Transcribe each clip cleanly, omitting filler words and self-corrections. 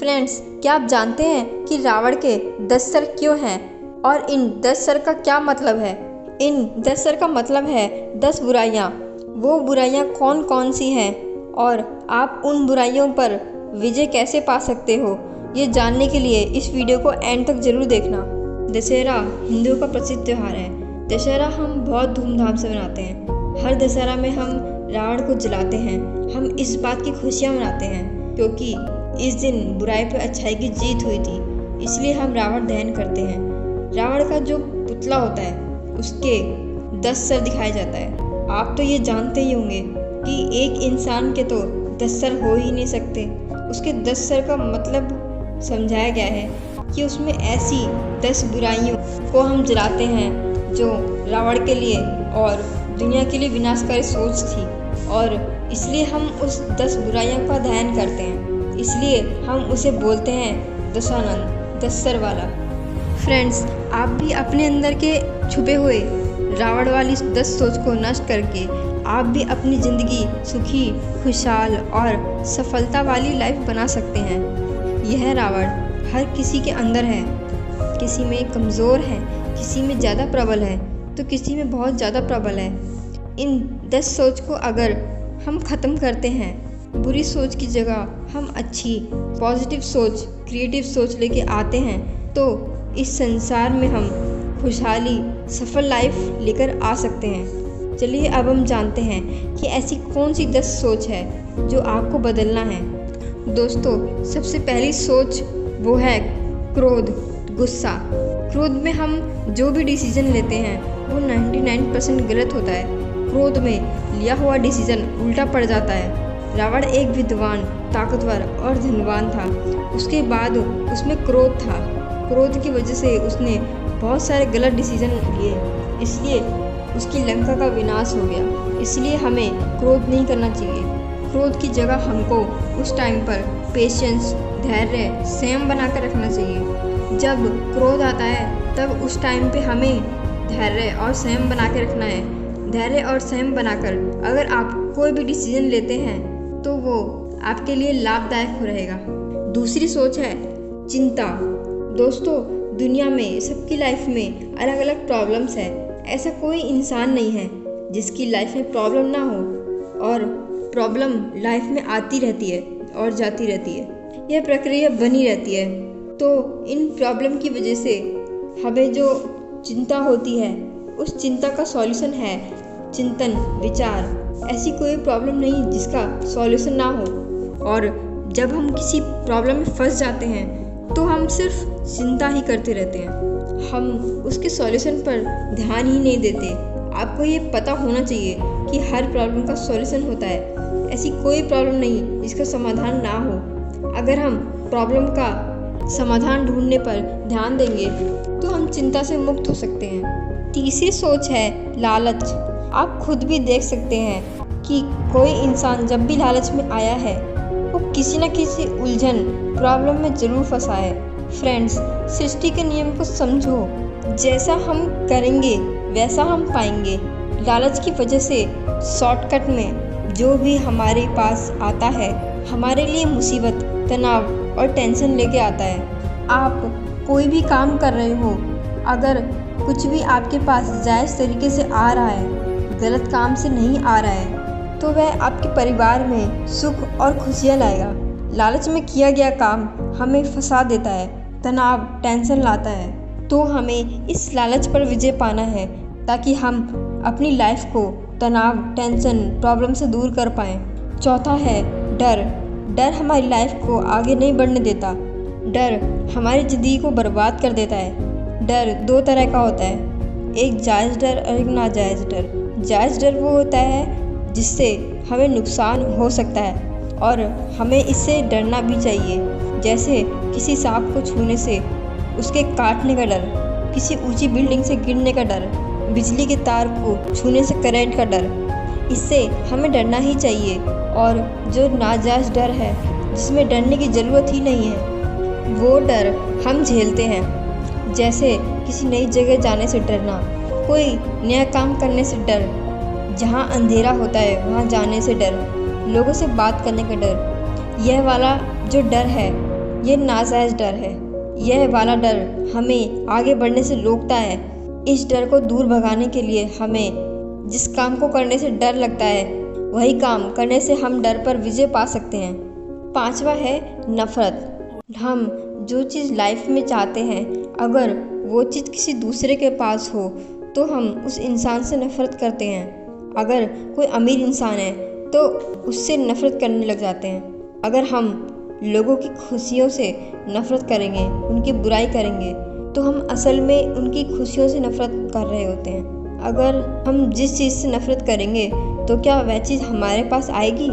Friends, क्या आप जानते हैं कि रावण के 10 सर क्यों हैं और इन 10 सर का क्या मतलब है? इन 10 सर का मतलब है 10 बुराइयाँ। वो बुराइयाँ कौन कौन सी हैं और आप उन बुराइयों पर विजय कैसे पा सकते हो, ये जानने के लिए इस वीडियो को एंड तक जरूर देखना। दशहरा हिंदुओं का प्रसिद्ध त्यौहार है। दशहरा हम बहुत धूमधाम से मनाते हैं। हर दशहरा में हम रावण को जलाते हैं। हम इस बात की खुशियाँ मनाते हैं क्योंकि इस दिन बुराई पर अच्छाई की जीत हुई थी, इसलिए हम रावण दहन करते हैं। रावण का जो पुतला होता है उसके 10 सर दिखाया जाता है। आप तो ये जानते ही होंगे कि एक इंसान के तो 10 सर हो ही नहीं सकते। उसके 10 सर का मतलब समझाया गया है कि उसमें ऐसी 10 बुराइयों को हम जलाते हैं जो रावण के लिए और दुनिया के लिए विनाशकारी सोच थी, और इसलिए हम उस 10 बुराइयों का दहन करते हैं। इसलिए हम उसे बोलते हैं दशानन, 10 सर वाला। फ्रेंड्स, आप भी अपने अंदर के छुपे हुए रावण वाली 10 सोच को नष्ट करके आप भी अपनी ज़िंदगी सुखी, खुशहाल और सफलता वाली लाइफ बना सकते हैं। यह रावण हर किसी के अंदर है। किसी में कमज़ोर है, किसी में ज़्यादा प्रबल है तो किसी में बहुत ज़्यादा प्रबल है। इन 10 सोच को अगर हम ख़त्म करते हैं, बुरी सोच की जगह हम अच्छी पॉजिटिव सोच, क्रिएटिव सोच लेके आते हैं, तो इस संसार में हम खुशहाली, सफल लाइफ लेकर आ सकते हैं। चलिए अब हम जानते हैं कि ऐसी कौन सी 10 सोच है जो आपको बदलना है। दोस्तों, सबसे पहली सोच वो है क्रोध, गुस्सा। क्रोध में हम जो भी डिसीजन लेते हैं वो 99% गलत होता है। क्रोध में लिया हुआ डिसीजन उल्टा पड़ जाता है। रावण एक विद्वान, ताकतवर और धनवान था। उसके बाद उसमें क्रोध था। क्रोध की वजह से उसने बहुत सारे गलत डिसीजन लिए, इसलिए उसकी लंका का विनाश हो गया। इसलिए हमें क्रोध नहीं करना चाहिए। क्रोध की जगह हमको उस टाइम पर पेशेंस, धैर्य, संयम बना कर रखना चाहिए। जब क्रोध आता है तब उस टाइम पे हमें धैर्य और संयम बना के रखना है। धैर्य और संयम बनाकर अगर आप कोई भी डिसीजन लेते हैं तो वो आपके लिए लाभदायक रहेगा। दूसरी सोच है चिंता। दोस्तों, दुनिया में सबकी लाइफ में अलग अलग प्रॉब्लम्स है। ऐसा कोई इंसान नहीं है जिसकी लाइफ में प्रॉब्लम ना हो, और प्रॉब्लम लाइफ में आती रहती है और जाती रहती है। यह प्रक्रिया बनी रहती है। तो इन प्रॉब्लम की वजह से हमें जो चिंता होती है, उस चिंता का सॉल्यूशन है चिंतन, विचार। ऐसी कोई प्रॉब्लम नहीं जिसका सॉल्यूशन ना हो। और जब हम किसी प्रॉब्लम में फंस जाते हैं तो हम सिर्फ चिंता ही करते रहते हैं। हम उसके सॉल्यूशन पर ध्यान ही नहीं देते। आपको ये पता होना चाहिए कि हर प्रॉब्लम का सॉल्यूशन होता है। ऐसी कोई प्रॉब्लम नहीं जिसका समाधान ना हो। अगर हम प्रॉब्लम का समाधान ढूंढने पर ध्यान देंगे तो हम चिंता से मुक्त हो सकते हैं। तीसरी सोच है लालच। आप खुद भी देख सकते हैं कि कोई इंसान जब भी लालच में आया है वो किसी न किसी उलझन, प्रॉब्लम में ज़रूर फंसा है। फ्रेंड्स, सृष्टि के नियम को समझो। जैसा हम करेंगे वैसा हम पाएंगे। लालच की वजह से शॉर्टकट में जो भी हमारे पास आता है हमारे लिए मुसीबत, तनाव और टेंशन लेके आता है। आप कोई भी काम कर रहे हो, अगर कुछ भी आपके पास जायज़ तरीके से आ रहा है, गलत काम से नहीं आ रहा है, तो वह आपके परिवार में सुख और खुशियाँ लाएगा। लालच में किया गया काम हमें फंसा देता है, तनाव, टेंशन लाता है। तो हमें इस लालच पर विजय पाना है ताकि हम अपनी लाइफ को तनाव, टेंशन, प्रॉब्लम से दूर कर पाएँ। चौथा है डर। डर हमारी लाइफ को आगे नहीं बढ़ने देता। डर हमारी ज़िंदगी को बर्बाद कर देता है। डर 2 तरह का होता है, एक जायज़ डर और एक नाजायज़ डर। जायज़ डर वो होता है जिससे हमें नुकसान हो सकता है और हमें इससे डरना भी चाहिए, जैसे किसी सांप को छूने से उसके काटने का डर, किसी ऊंची बिल्डिंग से गिरने का डर, बिजली के तार को छूने से करंट का डर। इससे हमें डरना ही चाहिए। और जो नाजायज़ डर है जिसमें डरने की ज़रूरत ही नहीं है, वो डर हम झेलते हैं। जैसे किसी नई जगह जाने से डरना, कोई नया काम करने से डर, जहाँ अंधेरा होता है वहाँ जाने से डर, लोगों से बात करने का डर। यह वाला जो डर है ये नाजायज़ डर है। यह वाला डर हमें आगे बढ़ने से रोकता है। इस डर को दूर भगाने के लिए हमें जिस काम को करने से डर लगता है वही काम करने से हम डर पर विजय पा सकते हैं। 5वां है नफ़रत। हम जो चीज़ लाइफ में चाहते हैं, अगर वो चीज़ किसी दूसरे के पास हो तो हम उस इंसान से नफ़रत करते हैं। अगर कोई अमीर इंसान है तो उससे नफ़रत करने लग जाते हैं। अगर हम लोगों की खुशियों से नफ़रत करेंगे, उनकी बुराई करेंगे, तो हम असल में उनकी खुशियों से नफ़रत कर रहे होते हैं। अगर हम जिस चीज़ से नफ़रत करेंगे तो क्या वह चीज़ हमारे पास आएगी?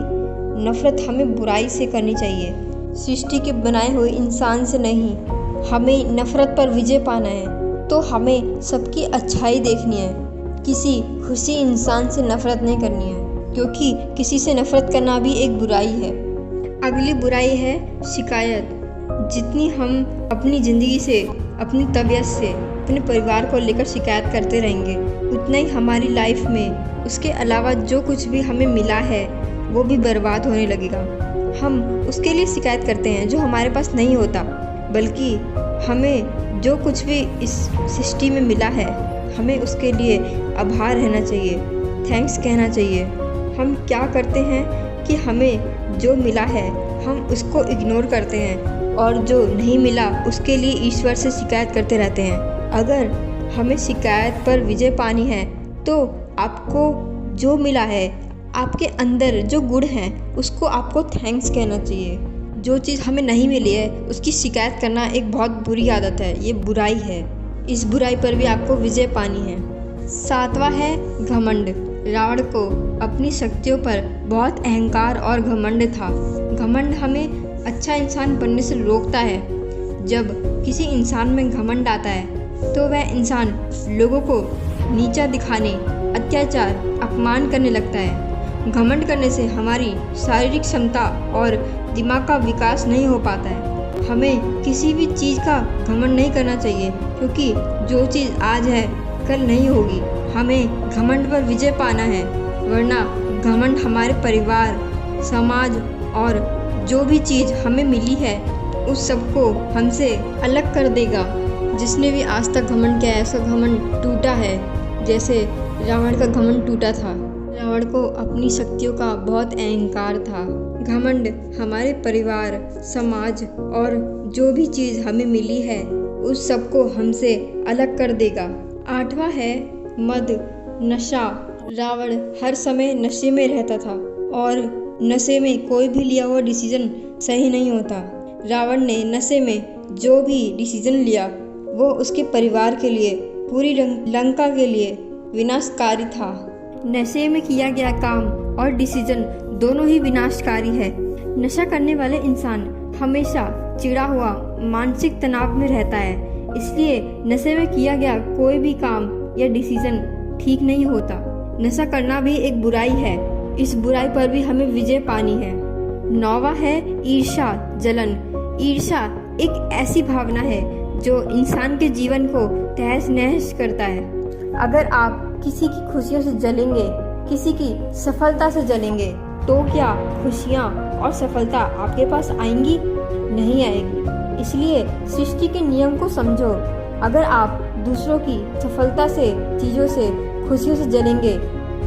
नफ़रत हमें बुराई से करनी चाहिए, सृष्टि के बनाए हुए इंसान से नहीं। हमें नफ़रत पर विजय पाना है तो हमें सबकी अच्छाई देखनी है। किसी खुशी इंसान से नफ़रत नहीं करनी है, क्योंकि किसी से नफ़रत करना भी एक बुराई है। अगली बुराई है शिकायत। जितनी हम अपनी ज़िंदगी से, अपनी तबीयत से, अपने परिवार को लेकर शिकायत करते रहेंगे, उतना ही हमारी लाइफ में उसके अलावा जो कुछ भी हमें मिला है वो भी बर्बाद होने लगेगा। हम उसके लिए शिकायत करते हैं जो हमारे पास नहीं होता, बल्कि हमें जो कुछ भी इस सृष्टि में मिला है हमें उसके लिए आभार रहना चाहिए, थैंक्स कहना चाहिए। हम क्या करते हैं कि हमें जो मिला है हम उसको इग्नोर करते हैं और जो नहीं मिला उसके लिए ईश्वर से शिकायत करते रहते हैं। अगर हमें शिकायत पर विजय पानी है तो आपको जो मिला है, आपके अंदर जो गुण है, उसको आपको थैंक्स कहना चाहिए। जो चीज़ हमें नहीं मिली है उसकी शिकायत करना एक बहुत बुरी आदत है, ये बुराई है। इस बुराई पर भी आपको विजय पानी है। 7वां है घमंड। रावण को अपनी शक्तियों पर बहुत अहंकार और घमंड था। घमंड हमें अच्छा इंसान बनने से रोकता है। जब किसी इंसान में घमंड आता है तो वह इंसान लोगों को नीचा दिखाने, अत्याचार, अपमान करने लगता है। घमंड करने से हमारी शारीरिक क्षमता और दिमाग का विकास नहीं हो पाता है। हमें किसी भी चीज़ का घमंड नहीं करना चाहिए, क्योंकि जो चीज़ आज है कल नहीं होगी। हमें घमंड पर विजय पाना है, वरना घमंड हमारे परिवार, समाज और जो भी चीज़ हमें मिली है उस सबको हमसे अलग कर देगा। जिसने भी आज तक घमंड किया है उसका घमंड टूटा है, जैसे रावण का घमंड टूटा था। रावण को अपनी शक्तियों का बहुत अहंकार था। घमंड हमारे परिवार, समाज और जो भी चीज़ हमें मिली है उस सबको हमसे अलग कर देगा। 8वां है मद, नशा। रावण हर समय नशे में रहता था और नशे में कोई भी लिया हुआ डिसीजन सही नहीं होता। रावण ने नशे में जो भी डिसीजन लिया वो उसके परिवार के लिए, पूरी लंका के लिए विनाशकारी था। नशे में किया गया काम और डिसीजन दोनों ही विनाशकारी है। नशा करने वाले इंसान हमेशा चिढ़ा हुआ, मानसिक तनाव में रहता है, इसलिए नशे में किया गया कोई भी काम या डिसीजन ठीक नहीं होता। नशा करना भी एक बुराई है, इस बुराई पर भी हमें विजय पानी है। 9वां है ईर्ष्या, जलन। ईर्ष्या एक ऐसी भावना है जो इंसान के जीवन को तहस नहस करता है। अगर आप किसी की खुशियों से जलेंगे, किसी की सफलता से जलेंगे, तो क्या खुशियाँ और सफलता आपके पास आएंगी? नहीं आएगी। इसलिए सृष्टि के नियम को समझो। अगर आप दूसरों की सफलता से, चीज़ों से, खुशियों से जलेंगे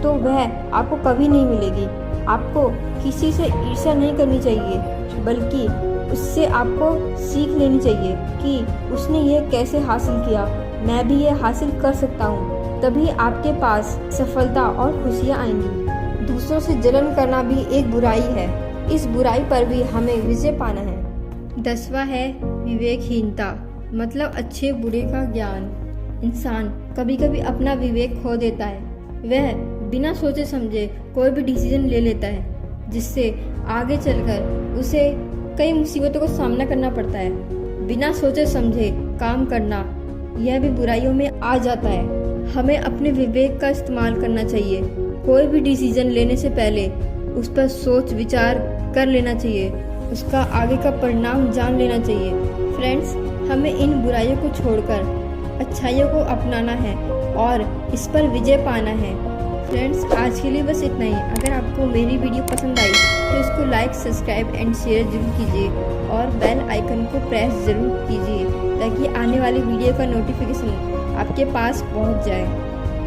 तो वह आपको कभी नहीं मिलेगी। आपको किसी से ईर्ष्या नहीं करनी चाहिए, बल्कि उससे आपको सीख लेनी चाहिए कि उसने ये कैसे हासिल किया, मैं भी ये हासिल कर सकता हूँ। तभी आपके पास सफलता और खुशियाँ आएंगी। दूसरों से जलन करना भी एक बुराई है, इस बुराई पर भी हमें विजय पाना है। 10वां है विवेकहीनता, मतलब अच्छे बुरे का ज्ञान। इंसान कभी कभी अपना विवेक खो देता है। वह बिना सोचे समझे कोई भी डिसीजन ले लेता है, जिससे आगे चलकर उसे कई मुसीबतों का सामना करना पड़ता है। बिना सोचे समझे काम करना यह भी बुराइयों में आ जाता है। हमें अपने विवेक का इस्तेमाल करना चाहिए। कोई भी डिसीजन लेने से पहले उस पर सोच विचार कर लेना चाहिए, उसका आगे का परिणाम जान लेना चाहिए। फ्रेंड्स, हमें इन बुराइयों को छोड़कर अच्छाइयों को अपनाना है और इस पर विजय पाना है। फ्रेंड्स, आज के लिए बस इतना ही। अगर आपको मेरी वीडियो पसंद आई तो इसको लाइक, सब्सक्राइब एंड शेयर ज़रूर कीजिए और बेल आइकन को प्रेस ज़रूर कीजिए ताकि आने वाली वीडियो का नोटिफिकेशन आपके पास पहुंच जाए।